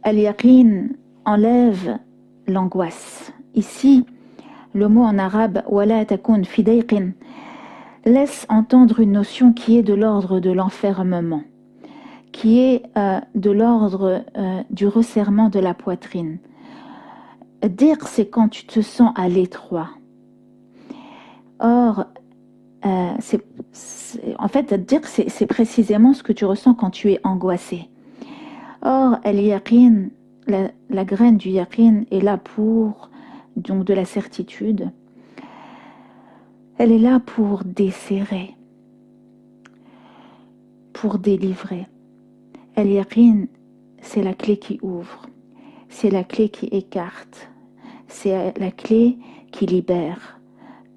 Al-yaqin enlève l'angoisse. Ici, le mot en arabe wala takun fi dayqin laisse entendre une notion qui est de l'ordre de l'enfermement, qui est de l'ordre du resserrement de la poitrine. Dire, c'est quand tu te sens à l'étroit. Or, en fait, dire, c'est précisément ce que tu ressens quand tu es angoissé. Or, al-yaqin, la graine du yaqin est là pour, donc de la certitude, elle est là pour desserrer, pour délivrer. Al-yaqin, c'est la clé qui ouvre, c'est la clé qui écarte, c'est la clé qui libère.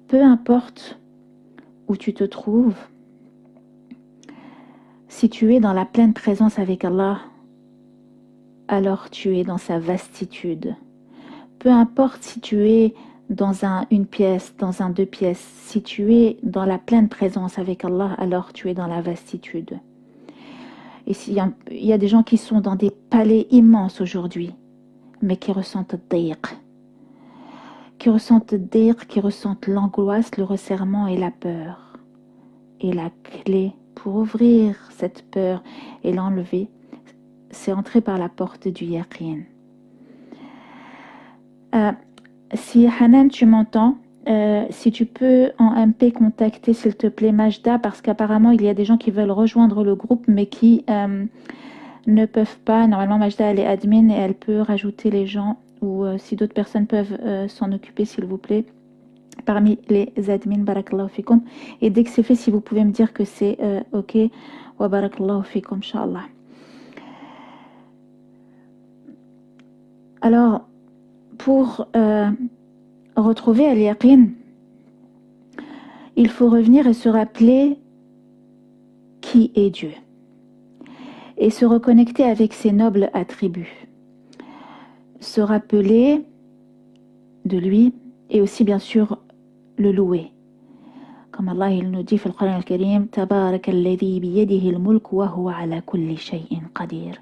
Peu importe où tu te trouves, si tu es dans la pleine présence avec Allah, alors tu es dans sa vastitude. Peu importe si tu es dans une pièce, dans un deux pièces, si tu es dans la pleine présence avec Allah, alors tu es dans la vastitude. Et il y a des gens qui sont dans des palais immenses aujourd'hui, mais qui ressentent dayq, qui ressentent l'angoisse, le resserrement et la peur. Et la clé pour ouvrir cette peur et l'enlever, c'est entrer par la porte du yaqin. Si Hanan, tu m'entends, si tu peux en MP contacter s'il te plaît Majda, parce qu'apparemment il y a des gens qui veulent rejoindre le groupe mais qui ne peuvent pas. Normalement Majda elle est admin et elle peut rajouter les gens, ou si d'autres personnes peuvent s'en occuper s'il vous plaît, parmi les admins, barakallahu fikum. Et dès que c'est fait, si vous pouvez me dire que c'est ok, wa barakallahu fikum, inshallah. Alors, pour retrouver al-yaqin, il faut revenir et se rappeler qui est Dieu et se reconnecter avec ses nobles attributs. Se rappeler de lui et aussi bien sûr le louer. Comme Allah il nous dit dans le Coran al-Karim, Tabarak alladhi biyadihi al-mulk wa huwa ala kulli shay'in qadir.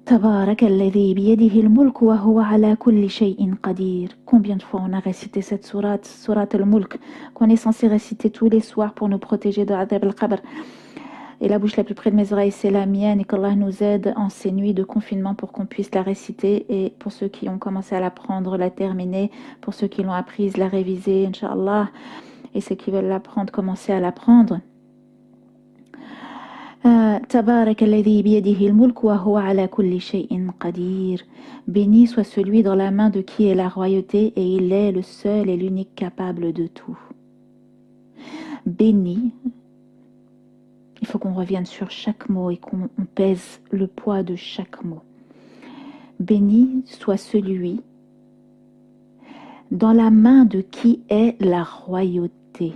Tabarak alladhi biyadihi al-mulk wa huwa ala kulli shay'in qadir. Combien de fois on a récité cette sourate al-Mulk, qu'on est censé réciter tous les soirs pour nous protéger de Adab al-Qabr. Et la bouche la plus près de mes oreilles, c'est la mienne, et qu'Allah nous aide en ces nuits de confinement pour qu'on puisse la réciter. Et pour ceux qui ont commencé à l'apprendre, la terminer. Pour ceux qui l'ont apprise, la réviser, Inch'Allah. Et ceux qui veulent l'apprendre, commencer à l'apprendre. Tabarak alladhi biyadihi al-mulk wa huwa ala kulli shay'in qadir. Béni soit celui dans la main de qui est la royauté, et il est le seul et l'unique capable de tout. Béni. Il faut qu'on revienne sur chaque mot et qu'on pèse le poids de chaque mot. Béni soit celui dans la main de qui est la royauté.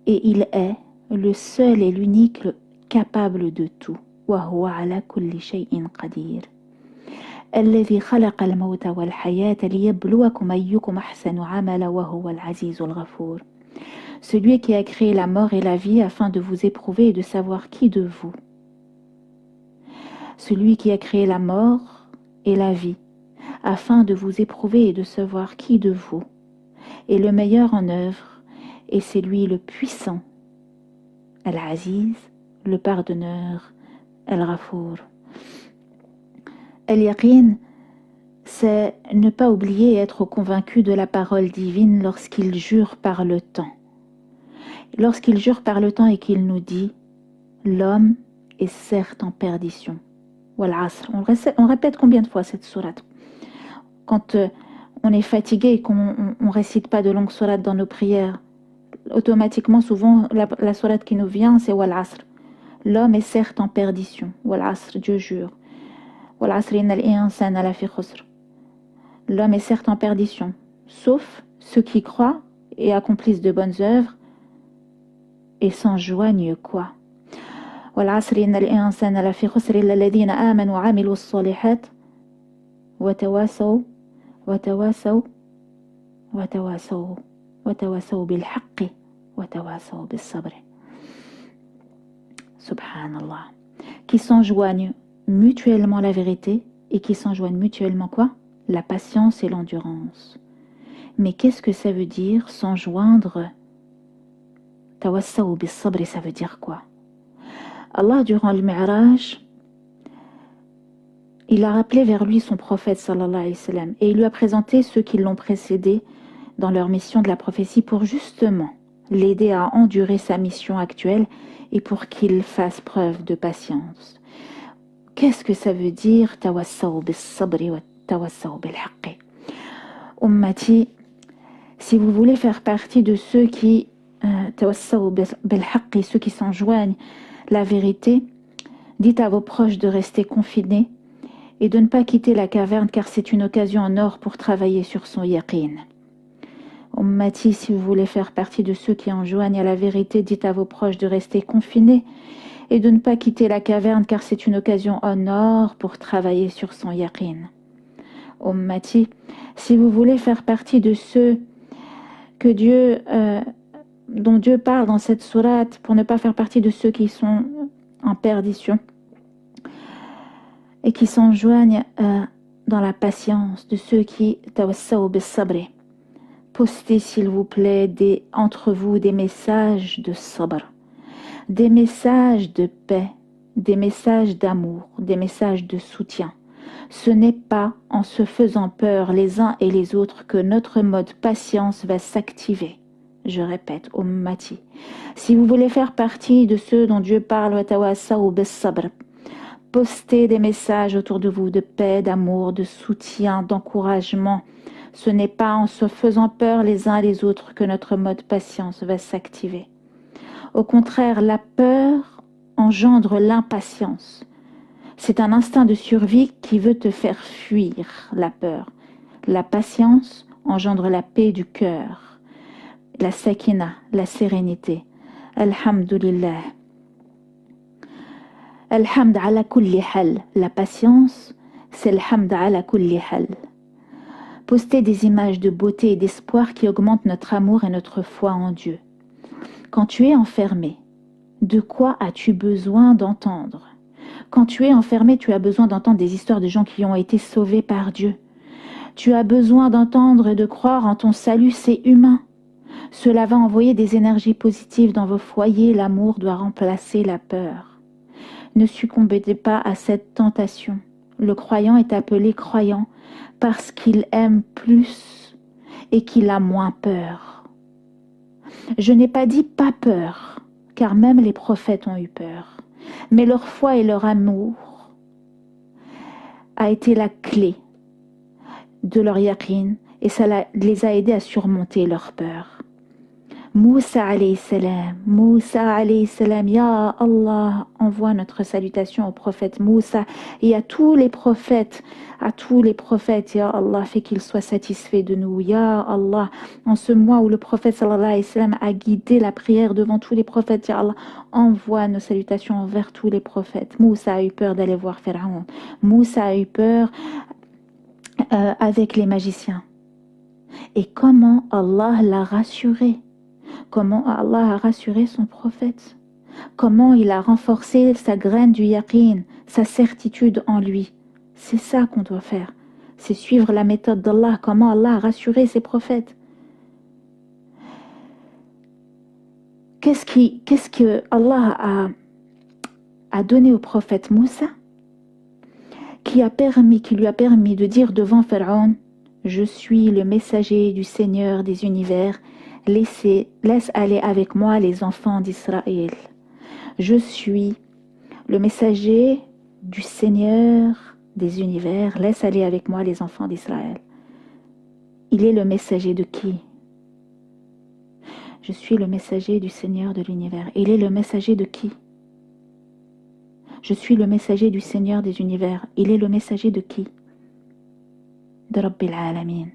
Et il est le seul et l'unique capable de tout. Wa huwa ala kulli shay'in qadir. الذي خلق الموت والحياة ليبلوكم أيكم أحسن عملا وهو العزيز الغفور. Celui qui a créé la mort et la vie afin de vous éprouver et de savoir qui de vous. Celui qui a créé la mort et la vie afin de vous éprouver et de savoir qui de vous est le meilleur en œuvre, et c'est lui le puissant, Al-Aziz, le pardonneur, Al-Ghafour. Al-Yaqin, c'est ne pas oublier et être convaincu de la parole divine lorsqu'il jure par le temps. Lorsqu'il jure par le temps et qu'il nous dit « L'homme est certes en perdition ». On répète combien de fois cette sourate? Quand on est fatigué et qu'on ne récite pas de longues sourates dans nos prières, automatiquement, souvent, la sourate qui nous vient, c'est « Wal Asr ». L'homme est certes en perdition. « Wal Asr », Dieu jure. « Wal Asr inna al-insana lafi khusr ». L'homme est certes en perdition, sauf ceux qui croient et accomplissent de bonnes œuvres et s'enjoignent quoi? والعصر إن الإنسان لفي خسر إلا الذين آمنوا وعملوا الصالحات وتواصوا بالحق وتواصوا بالصبر. Subhanallah. Qui s'enjoignent mutuellement la vérité et qui s'enjoignent mutuellement quoi? La patience et l'endurance. Mais qu'est-ce que ça veut dire s'enjoindre? Tawassaw bis sabr, ça veut dire quoi? Allah, durant le Mi'raj, il a rappelé vers lui son prophète sallallahu alayhi wa sallam et il lui a présenté ceux qui l'ont précédé dans leur mission de la prophétie pour justement l'aider à endurer sa mission actuelle et pour qu'il fasse preuve de patience. Qu'est-ce que ça veut dire tawassaw bis sabri wa tawassaw bil haqqi? Ummati, si vous voulez faire partie de ceux qui tawassaw bil haqqi, ceux qui s'enjoignent la vérité, dites à vos proches de rester confinés et de ne pas quitter la caverne car c'est une occasion en or pour travailler sur son yaqin. Ummati, si vous voulez faire partie de ceux qui enjoignent à la vérité, dites à vos proches de rester confinés et de ne pas quitter la caverne car c'est une occasion en or pour travailler sur son yaqin. Ummati, si vous voulez faire partie de ceux que dont Dieu parle dans cette sourate, pour ne pas faire partie de ceux qui sont en perdition et qui s'enjoignent dans la patience, de ceux qui tawassaw bis sabri. Postez s'il vous plaît entre vous des messages de sabr, des messages de paix, des messages d'amour, des messages de soutien. Ce n'est pas en se faisant peur les uns et les autres que notre mode patience va s'activer. Je répète, ummati, si vous voulez faire partie de ceux dont Dieu parle, wa tawassaw bis sabr, postez des messages autour de vous de paix, d'amour, de soutien, d'encouragement. Ce n'est pas en se faisant peur les uns les autres que notre mode patience va s'activer. Au contraire, la peur engendre l'impatience. C'est un instinct de survie qui veut te faire fuir la peur. La patience engendre la paix du cœur, la sakina, la sérénité. Alhamdulillah. Alhamd ala kulli hal. La patience, c'est alhamd ala kulli hal. Postez des images de beauté et d'espoir qui augmentent notre amour et notre foi en Dieu. Quand tu es enfermé, de quoi as-tu besoin d'entendre? Quand tu es enfermé, tu as besoin d'entendre des histoires de gens qui ont été sauvés par Dieu. Tu as besoin d'entendre et de croire en ton salut, c'est humain. Cela va envoyer des énergies positives dans vos foyers. L'amour doit remplacer la peur. Ne succombez pas à cette tentation. Le croyant est appelé croyant parce qu'il aime plus et qu'il a moins peur. Je n'ai pas dit pas peur, car même les prophètes ont eu peur. Mais leur foi et leur amour a été la clé de leur yaqin et ça les a aidés à surmonter leur peur. Moussa alayhi salam, ya Allah, envoie notre salutation au prophète Moussa et à tous les prophètes, ya Allah, fais qu'ils soient satisfaits de nous, ya Allah, en ce mois où le prophète sallallahu alayhi wa sallam a guidé la prière devant tous les prophètes, ya Allah, envoie nos salutations envers tous les prophètes. Moussa a eu peur d'aller voir Pharaon, Moussa a eu peur avec les magiciens. Et comment Allah l'a rassuré? Comment Allah a rassuré son prophète? Comment il a renforcé sa graine du yaqin, sa certitude en lui? C'est ça qu'on doit faire. C'est suivre la méthode d'Allah. Comment Allah a rassuré ses prophètes? Qu'est-ce que Allah a donné au prophète Moussa qui lui a permis de dire devant Pharaon: je suis le messager du Seigneur des univers. Laisse aller avec moi les enfants d'Israël. Je suis le messager du Seigneur des univers. Laisse aller avec moi les enfants d'Israël. Il est le messager de qui? Je suis le messager du Seigneur de l'univers. Il est le messager de qui? Je suis le messager du Seigneur des univers. Il est le messager de qui? De Rabbil Alamin.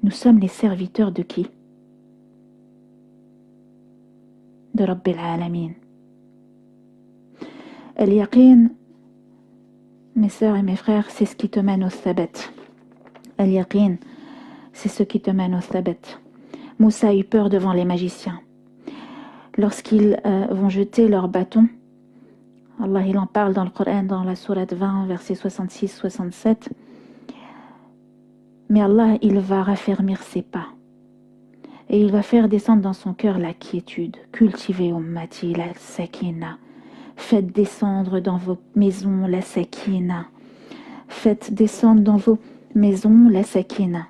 Nous sommes les serviteurs de qui? De Rabbil Alamin. Al-Yaqin, mes sœurs et mes frères, c'est ce qui te mène au Thabat. Al-Yaqin, c'est ce qui te mène au Thabat. Moussa a eu peur devant les magiciens. Lorsqu'ils vont jeter leur bâton Allah il en parle dans le Coran, dans la sourate 20, versets 66-67. Mais Allah, il va raffermir ses pas. Et il va faire descendre dans son cœur la quiétude. Cultivez ummati la sakina. Faites descendre dans vos maisons la sakina. Faites descendre dans vos maisons la sakina.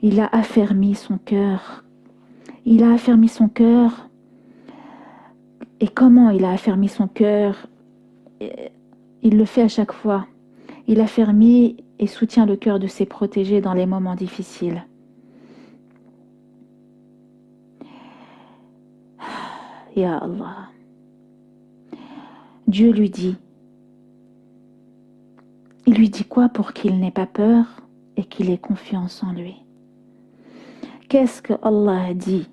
Il a affermi son cœur. Il a affermi son cœur. Et comment il a affermi son cœur? Il le fait à chaque fois. Il affermit et soutient le cœur de ses protégés dans les moments difficiles. Ya Allah. Dieu lui dit. Il lui dit quoi pour qu'il n'ait pas peur et qu'il ait confiance en lui? Qu'est-ce que Allah a dit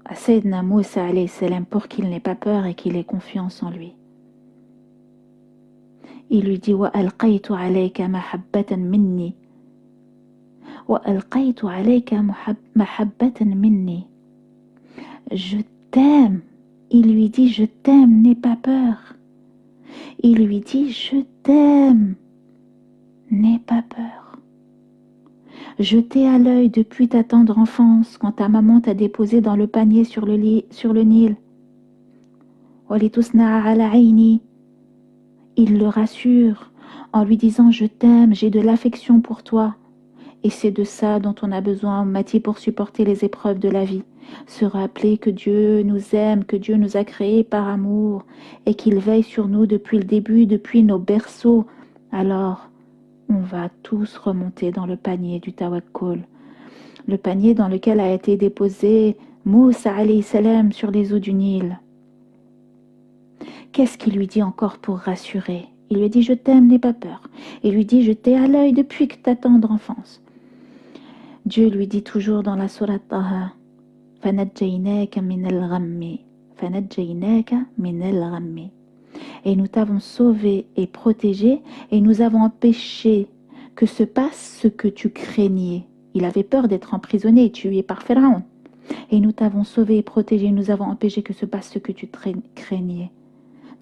à Sayyidina Moussa alayhi salam pour qu'il n'ait pas peur et qu'il ait confiance en lui? Il lui dit wa alqaytu alayka mahabbatan minni wa alqaytu alayka mahabbatan minni. Je t'aime. Il lui dit je t'aime, n'aie pas peur. Il lui dit je t'aime, n'aie pas peur. Je t'ai à l'œil depuis ta tendre enfance quand ta maman t'a déposé dans le panier sur le Nil. Walitusna'a ala ayni. Il le rassure en lui disant je t'aime, j'ai de l'affection pour toi. Et c'est de ça dont on a besoin, Ummati, pour supporter les épreuves de la vie. Se rappeler que Dieu nous aime, que Dieu nous a créés par amour et qu'il veille sur nous depuis le début, depuis nos berceaux. Alors, on va tous remonter dans le panier du tawakkul, le panier dans lequel a été déposé Moussa alayhi salam sur les eaux du Nil. Qu'est-ce qu'il lui dit encore pour rassurer? Il lui dit je t'aime, n'aie pas peur. Il lui dit je t'ai à l'œil depuis que ta tendre enfance. Dieu lui dit toujours dans la sourate Taha فَنَجَّيْنَاكَ مِنَ الْغَمِّ فَنَجَّيْنَاكَ مِنَ الْغَمِّ. Et nous t'avons sauvé et protégé et nous avons empêché que se passe ce que tu craignais. Il avait peur d'être emprisonné et tué par Pharaon. Et nous t'avons sauvé et protégé, nous avons empêché que se passe ce que tu craignais.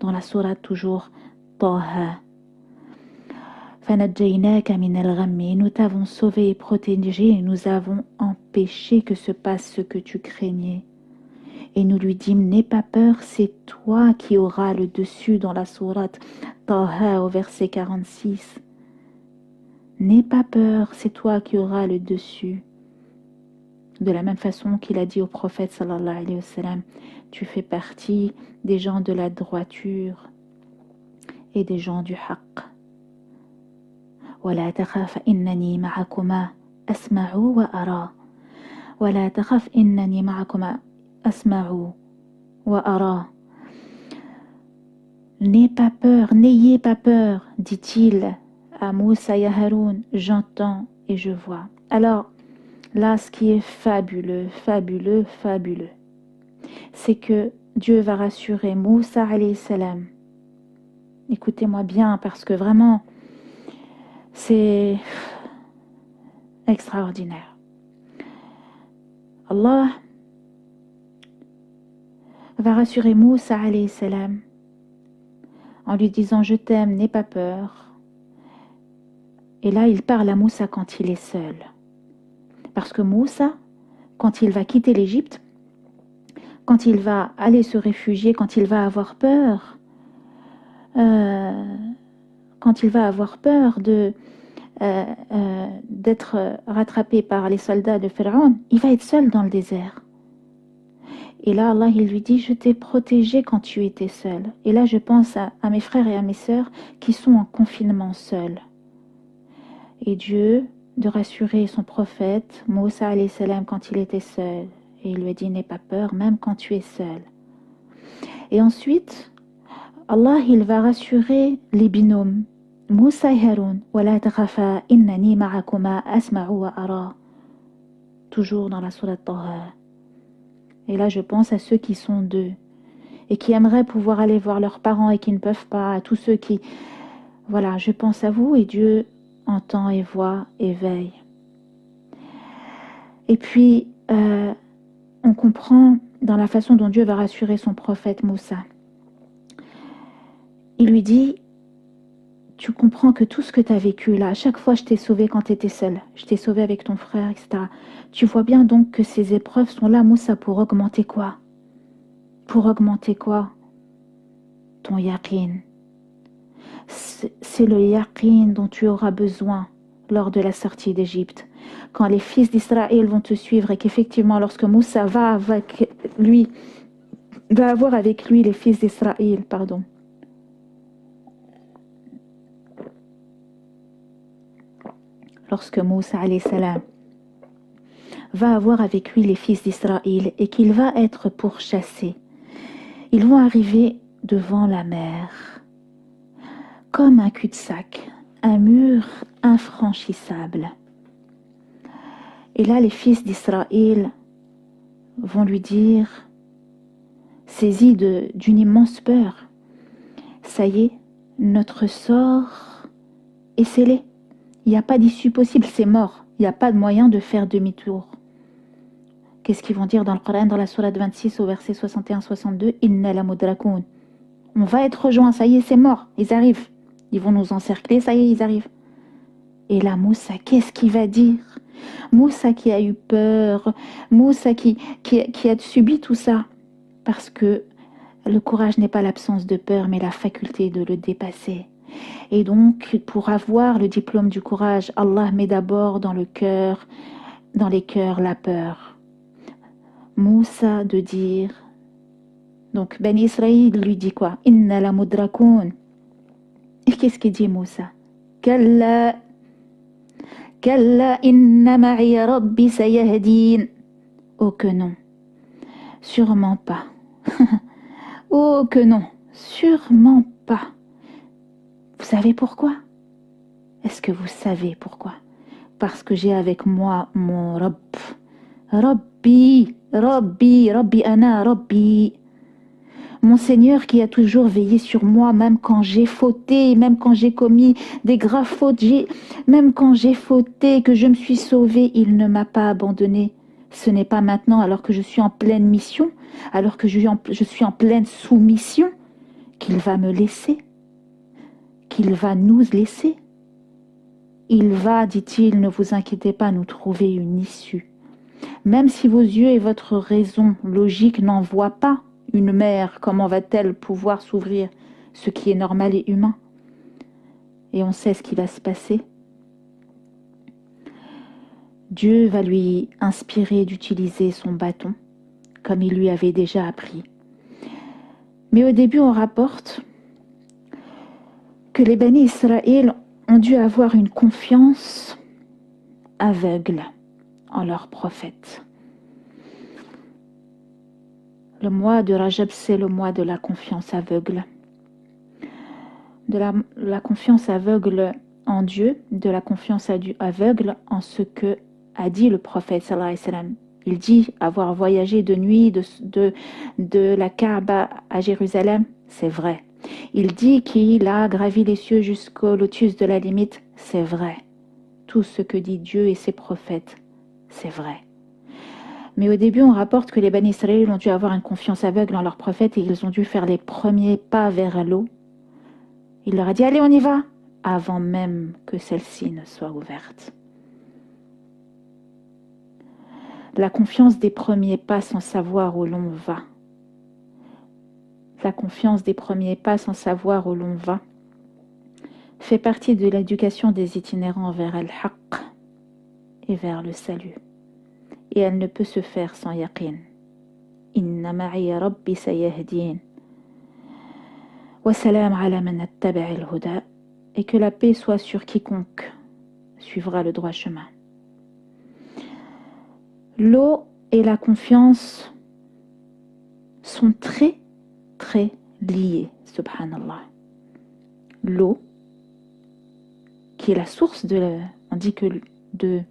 Dans la sourate toujours Taha. فَنَجَّيْنَاكَ مِنَ الْغَمِّ. Nous t'avons sauvé et protégé et nous avons empêché que se passe ce que tu craignais. Et nous lui dîmes, n'aie pas peur, c'est toi qui auras le dessus dans la sourate Taha au verset 46. N'aie pas peur, c'est toi qui auras le dessus. De la même façon qu'il a dit au prophète sallallahu alayhi wa sallam, tu fais partie des gens de la droiture et des gens du haqq. ولا تخاف إنني معكما أسمع وأرى ولا تخف إنني معكما أسمع وأرى. N'aie pas peur, n'ayez pas peur, dit-il à Moussa et à Haroun, j'entends et je vois. Alors là, ce qui est fabuleux, fabuleux, fabuleux, c'est que Dieu va rassurer Moussa alayhi salam. Écoutez-moi bien parce que vraiment c'est extraordinaire. Allah va rassurer Moussa alayhi salam en lui disant je t'aime, n'aie pas peur. Et là il parle à Moussa quand il est seul. Parce que Moussa, quand il va quitter l'Égypte, quand il va aller se réfugier, quand il va avoir peur, d'être rattrapé par les soldats de Pharaon, il va être seul dans le désert. Et là, Allah, il lui dit, je t'ai protégé quand tu étais seul. Et là, je pense à mes frères et à mes sœurs qui sont en confinement seuls. Et Dieu, de rassurer son prophète, Moussa alayhi salam, quand il était seul. Et il lui a dit, n'aie pas peur, même quand tu es seul. Et ensuite, Allah, il va rassurer les binômes. Moussa et Haroun, وَلَا تَخَافَا إِنَّنِي مَعَكُمَا أَسْمَعُ وَأَرَى. Toujours dans la sourate Taha. Et là, je pense à ceux qui sont deux et qui aimeraient pouvoir aller voir leurs parents et qui ne peuvent pas, à tous ceux qui... Voilà, je pense à vous et Dieu entend et voit et veille. Et puis, on comprend dans la façon dont Dieu va rassurer son prophète Moussa il lui dit, tu comprends que tout ce que tu as vécu là, à chaque fois je t'ai sauvé quand tu étais seul, je t'ai sauvé avec ton frère, etc. Tu vois bien donc que ces épreuves sont là, Moussa, pour augmenter quoi? Pour augmenter quoi? Ton yaqin. C'est le yaqin dont tu auras besoin lors de la sortie d'Égypte. Quand les fils d'Israël vont te suivre et qu'effectivement, lorsque Moussa va avoir avec lui les fils d'Israël, pardon. Lorsque Moussa alayhi salam va avoir avec lui les fils d'Israël et qu'il va être pourchassé, ils vont arriver devant la mer, comme un cul-de-sac, un mur infranchissable. Et là, les fils d'Israël vont lui dire, saisis d'une immense peur, ça y est, notre sort est scellé. Il n'y a pas d'issue possible, c'est mort. Il n'y a pas de moyen de faire demi-tour. Qu'est-ce qu'ils vont dire dans le Coran, dans la sourate 26 au verset 61-62? Inna la mudrakoun. On va être rejoints, ça y est, c'est mort. Ils arrivent. Ils vont nous encercler, ça y est, ils arrivent. Et là, Moussa, qu'est-ce qu'il va dire? Moussa qui a eu peur, Moussa qui a subi tout ça. Parce que le courage n'est pas l'absence de peur, mais la faculté de le dépasser. Et donc, pour avoir le diplôme du courage, Allah met d'abord dans les cœurs, la peur. Moussa de dire, donc Ben Israël lui dit quoi? Inna la mudrakoun. Et qu'est-ce qu'il dit Moussa? Kalla inna ma'iya rabbi sayahdin. Oh que non, sûrement pas. Oh que non, sûrement pas. Vous savez pourquoi? Est-ce que vous savez pourquoi? Parce que j'ai avec moi mon Rabb. Rabbi, Rabbi, Rabbi Ana, Rabbi. Mon Seigneur qui a toujours veillé sur moi, même quand j'ai fauté, même quand j'ai commis des graves fautes, même quand j'ai fauté, que je me suis sauvée, il ne m'a pas abandonné. Ce n'est pas maintenant, alors que je suis en pleine mission, alors que je suis en pleine soumission, qu'il va me laisser, qu'il va nous laisser. Il va, dit-il, ne vous inquiétez pas, nous trouver une issue. Même si vos yeux et votre raison logique n'en voient pas une mer, comment va-t-elle pouvoir s'ouvrir, ce qui est normal et humain? Et on sait ce qui va se passer. Dieu va lui inspirer d'utiliser son bâton, comme il lui avait déjà appris. Mais au début, on rapporte que les Bani Israël ont dû avoir une confiance aveugle en leur prophète. Le mois de Rajab, c'est le mois de la confiance aveugle. De la confiance aveugle en Dieu, de la confiance aveugle en ce que a dit le prophète sallallahu alayhi wa sallam. Il dit avoir voyagé de nuit de la Kaaba à Jérusalem, c'est vrai. Il dit qu'il a gravi les cieux jusqu'au lotus de la limite, c'est vrai. Tout ce que dit Dieu et ses prophètes, c'est vrai. Mais au début, on rapporte que les Bani Israël ont dû avoir une confiance aveugle en leur prophète et ils ont dû faire les premiers pas vers l'eau. Il leur a dit, allez, on y va, avant même que celle-ci ne soit ouverte. La confiance des premiers pas sans savoir où l'on va. La confiance des premiers pas sans savoir où l'on va fait partie de l'éducation des itinérants vers al-haqq et vers le salut. Et elle ne peut se faire sans yaqin. Inna ma'iya rabbi sayahdin. Wa salam ala man attaba'a al-huda. Et que la paix soit sur quiconque suivra le droit chemin. L'eau et la confiance sont très, très liées, subhanallah. L'eau, qui est la source on dit que de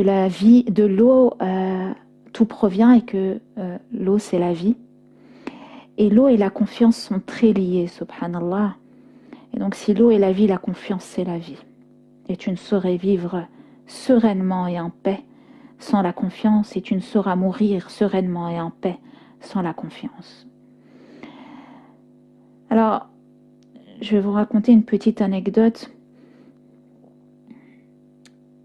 la vie, de l'eau, tout provient et que l'eau, c'est la vie. Et l'eau et la confiance sont très liées, subhanallah. Et donc, si l'eau est la vie, la confiance, c'est la vie. Et tu ne saurais vivre sereinement et en paix sans la confiance, et tu ne sauras mourir sereinement et en paix sans la confiance. Alors, je vais vous raconter une petite anecdote.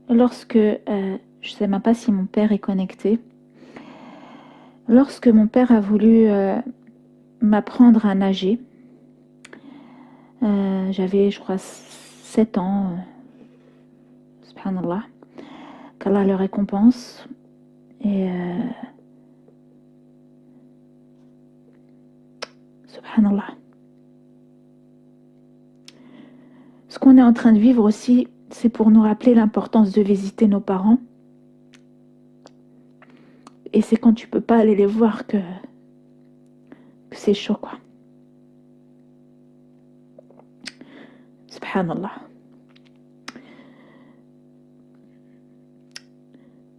Lorsque, je ne sais même pas si mon père est connecté, lorsque mon père a voulu m'apprendre à nager, j'avais, je crois, 7 ans, subhanallah, qu'Allah le récompense. Et subhanallah. Ce qu'on est en train de vivre aussi, c'est pour nous rappeler l'importance de visiter nos parents. Et c'est quand tu peux pas aller les voir que c'est chaud, quoi. Subhanallah.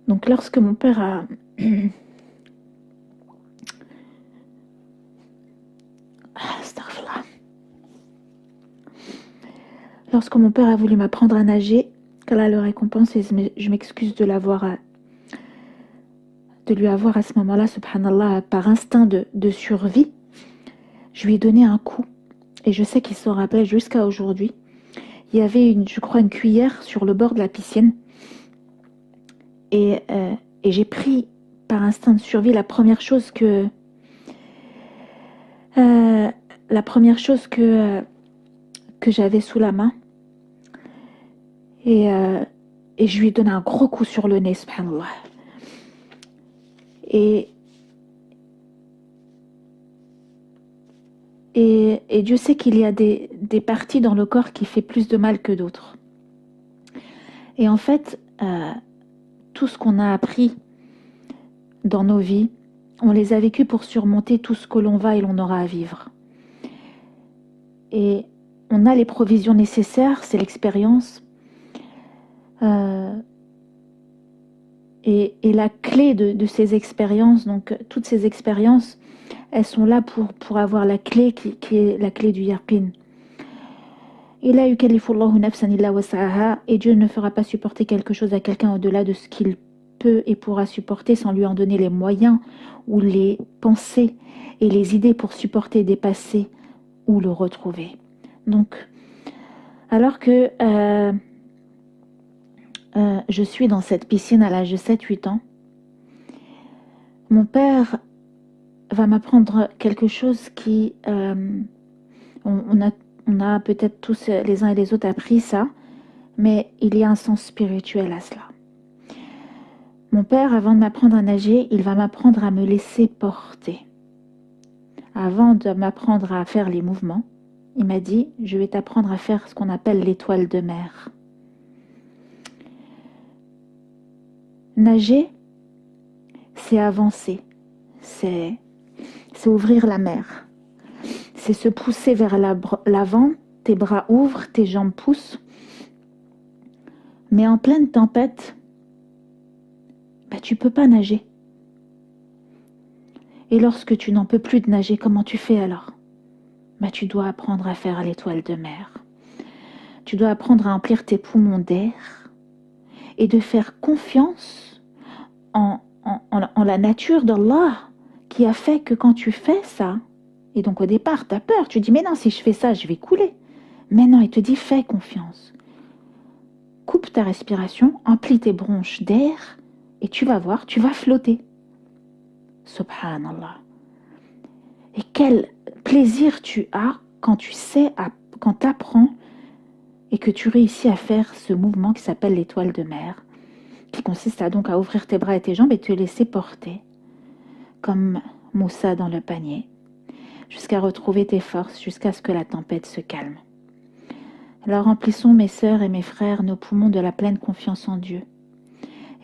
Donc lorsque mon père a... Astaghfirullah. Lorsque mon père a voulu m'apprendre à nager, qu'Allah le récompense, et je m'excuse de lui avoir à ce moment-là, subhanallah, par instinct de survie, je lui ai donné un coup. Et je sais qu'il s'en rappelle jusqu'à aujourd'hui. Il y avait, je crois, une cuillère sur le bord de la piscine. Et j'ai pris, par instinct de survie, la première chose que j'avais sous la main. Et je lui ai donné un gros coup sur le nez, subhanallah. Et Dieu sait qu'il y a des parties dans le corps qui fait plus de mal que d'autres. Et en fait, tout ce qu'on a appris dans nos vies, on les a vécus pour surmonter tout ce que l'on va et l'on aura à vivre. Et on a les provisions nécessaires, c'est l'expérience. Et la clé de ces expériences, donc toutes ces expériences, elles sont là pour avoir la clé qui est la clé du yaqin. Et là, yukallifullahu nafsan illa was'aha, et Dieu ne fera pas supporter quelque chose à quelqu'un au-delà de ce qu'il peut et pourra supporter sans lui en donner les moyens ou les pensées et les idées pour supporter, dépasser ou le retrouver. Donc, alors que je suis dans cette piscine à l'âge de 7-8 ans, mon père va m'apprendre quelque chose qui... on a peut-être tous les uns et les autres appris ça, mais il y a un sens spirituel à cela. Mon père, avant de m'apprendre à nager, il va m'apprendre à me laisser porter. Avant de m'apprendre à faire les mouvements, il m'a dit, je vais t'apprendre à faire ce qu'on appelle l'étoile de mer. Nager, c'est avancer, c'est ouvrir la mer, c'est se pousser vers l'avant, tes bras ouvrent, tes jambes poussent. Mais en pleine tempête, tu peux pas nager. Et lorsque tu n'en peux plus de nager, comment tu fais alors ? Tu dois apprendre à faire l'étoile de mer. Tu dois apprendre à remplir tes poumons d'air et de faire confiance en la nature d'Allah qui a fait que quand tu fais ça, et donc au départ, tu as peur, tu dis mais non, si je fais ça, je vais couler. Mais non, il te dit fais confiance. Coupe ta respiration, emplis tes bronches d'air et tu vas voir, tu vas flotter. Subhanallah. Et quel plaisir tu as quand tu sais, quand tu apprends et que tu réussis à faire ce mouvement qui s'appelle l'étoile de mer, qui consiste donc à ouvrir tes bras et tes jambes et te laisser porter, comme Moussa dans le panier, jusqu'à retrouver tes forces, jusqu'à ce que la tempête se calme. Alors remplissons, mes sœurs et mes frères, nos poumons de la pleine confiance en Dieu.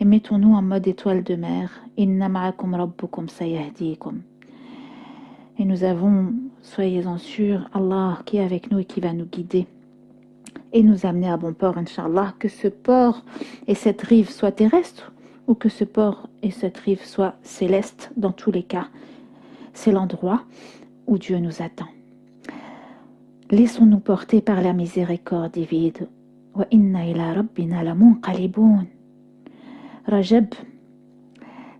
Et mettons-nous en mode étoile de mer. Inna ma'akum rabbukum sayahdikum. Et nous avons, soyez-en sûrs, Allah qui est avec nous et qui va nous guider et nous amener à bon port, Inch'Allah, que ce port et cette rive soient terrestres ou que ce port et cette rive soient célestes. Dans tous les cas, c'est l'endroit où Dieu nous attend. Laissons-nous porter par la miséricorde divine. Wa inna ila rabbina lamunqalibun. Rajab,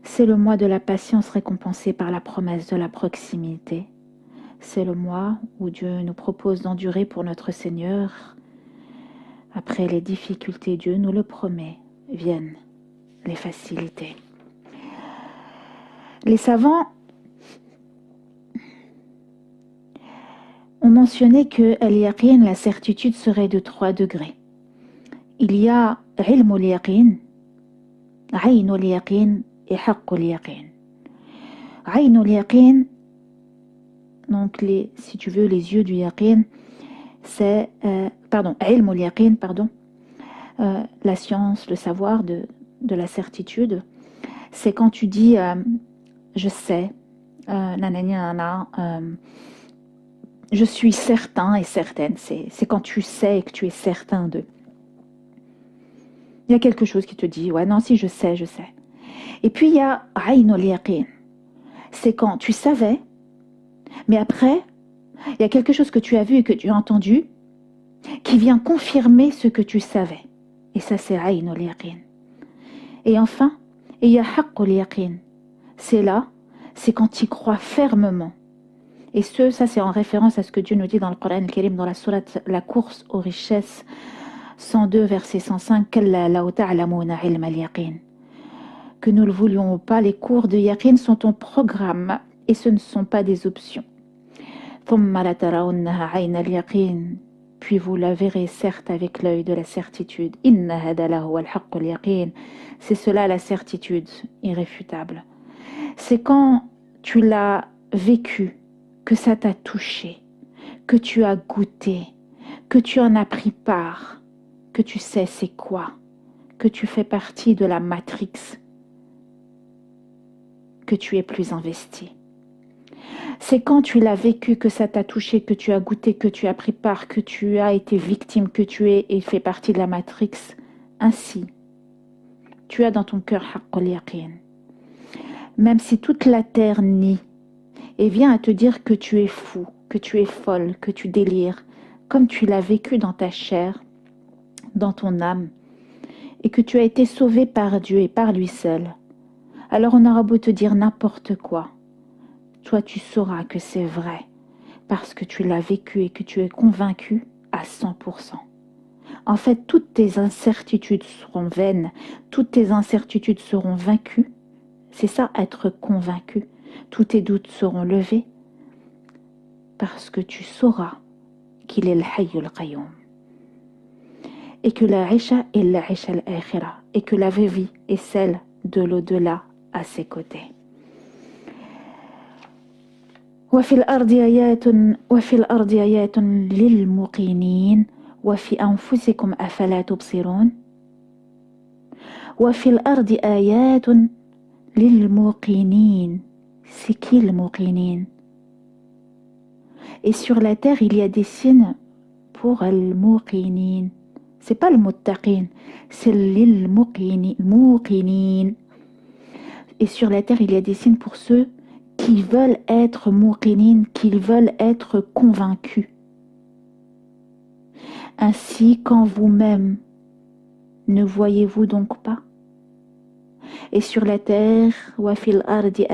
c'est le mois de la patience récompensé par la promesse de la proximité. c'est le mois où Dieu nous propose d'endurer pour notre Seigneur. Après les difficultés, Dieu nous le promet, viennent les facilités. Les savants ont mentionné que al-yaqin, la certitude, serait de 3 degrés. Il y a ilm al-yaqin, ayn al-yaqin et haqq al-yaqin. Ayn al-yaqin, donc si tu veux les yeux du yaqin, c'est ilm al-yaqin, la science, le savoir de la certitude. C'est quand tu dis je sais, je suis certain et certaine. C'est quand tu sais et que tu es certain de. Il y a quelque chose qui te dit, ouais, non, si je sais. Et puis il y a ayn al-yaqin. C'est quand tu savais, mais après, il y a quelque chose que tu as vu et que tu as entendu qui vient confirmer ce que tu savais. Et ça, c'est ayn al-yaqin. Et enfin, il y a haqq al-yaqin. C'est quand tu crois fermement. Et ça c'est en référence à ce que Dieu nous dit dans le Coran al-Karim, dans la sourate La course aux richesses, 102, verset 105, que nous le voulions ou pas, les cours de yaqin sont en programme et ce ne sont pas des options. Puis vous la verrez certes avec l'œil de la certitude. C'est cela la certitude irréfutable. C'est quand tu l'as vécu, que ça t'a touché, que tu as goûté, que tu en as pris part, que tu sais c'est quoi, que tu fais partie de la matrix, que tu es plus investi. C'est quand tu l'as vécu, que ça t'a touché, que tu as goûté, que tu as pris part, que tu as été victime, que tu es et fais partie de la matrix. Ainsi, tu as dans ton cœur haqqul yaqin. Même si toute la terre nie et vient à te dire que tu es fou, que tu es folle, que tu délires, comme tu l'as vécu dans ta chair, dans ton âme, et que tu as été sauvé par Dieu et par lui seul, alors on aura beau te dire n'importe quoi. Toi, tu sauras que c'est vrai, parce que tu l'as vécu et que tu es convaincu à 100%. En fait, toutes tes incertitudes seront vaines, toutes tes incertitudes seront vaincues. C'est ça, être convaincu. Tous tes doutes seront levés, parce que tu sauras qu'il est le Hayyul Qayyum. Et que la Aisha est la Aisha al-Akhira, et que la vraie vie est celle de l'au-delà à ses côtés. وفي الأرض آيات للموقنين وفي أنفسكم أفلا تبصرون وفي الأرض آيات للموقنين. C'est qui le موقنين? Et sur la terre il y a des signes pour الموقنين. C'est pas le muttaqin, c'est الموقنين. Et sur la terre il y a des signes pour ceux qui veulent être muqinin, qui veulent être convaincus. Ainsi, quand vous-même, ne voyez-vous donc pas? Et sur la terre, wa fil ardi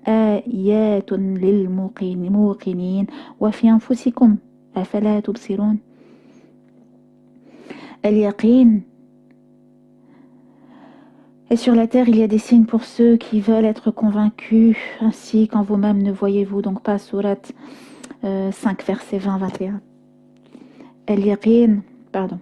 ayatun lil muqinin, wa fi anfusikum afala tubsirun. Al-yaqin. Et sur la terre, il y a des signes pour ceux qui veulent être convaincus. Ainsi, quand vous-même ne voyez-vous donc pas, sourate 5, verset 20-21. Al-yaqin, pardon.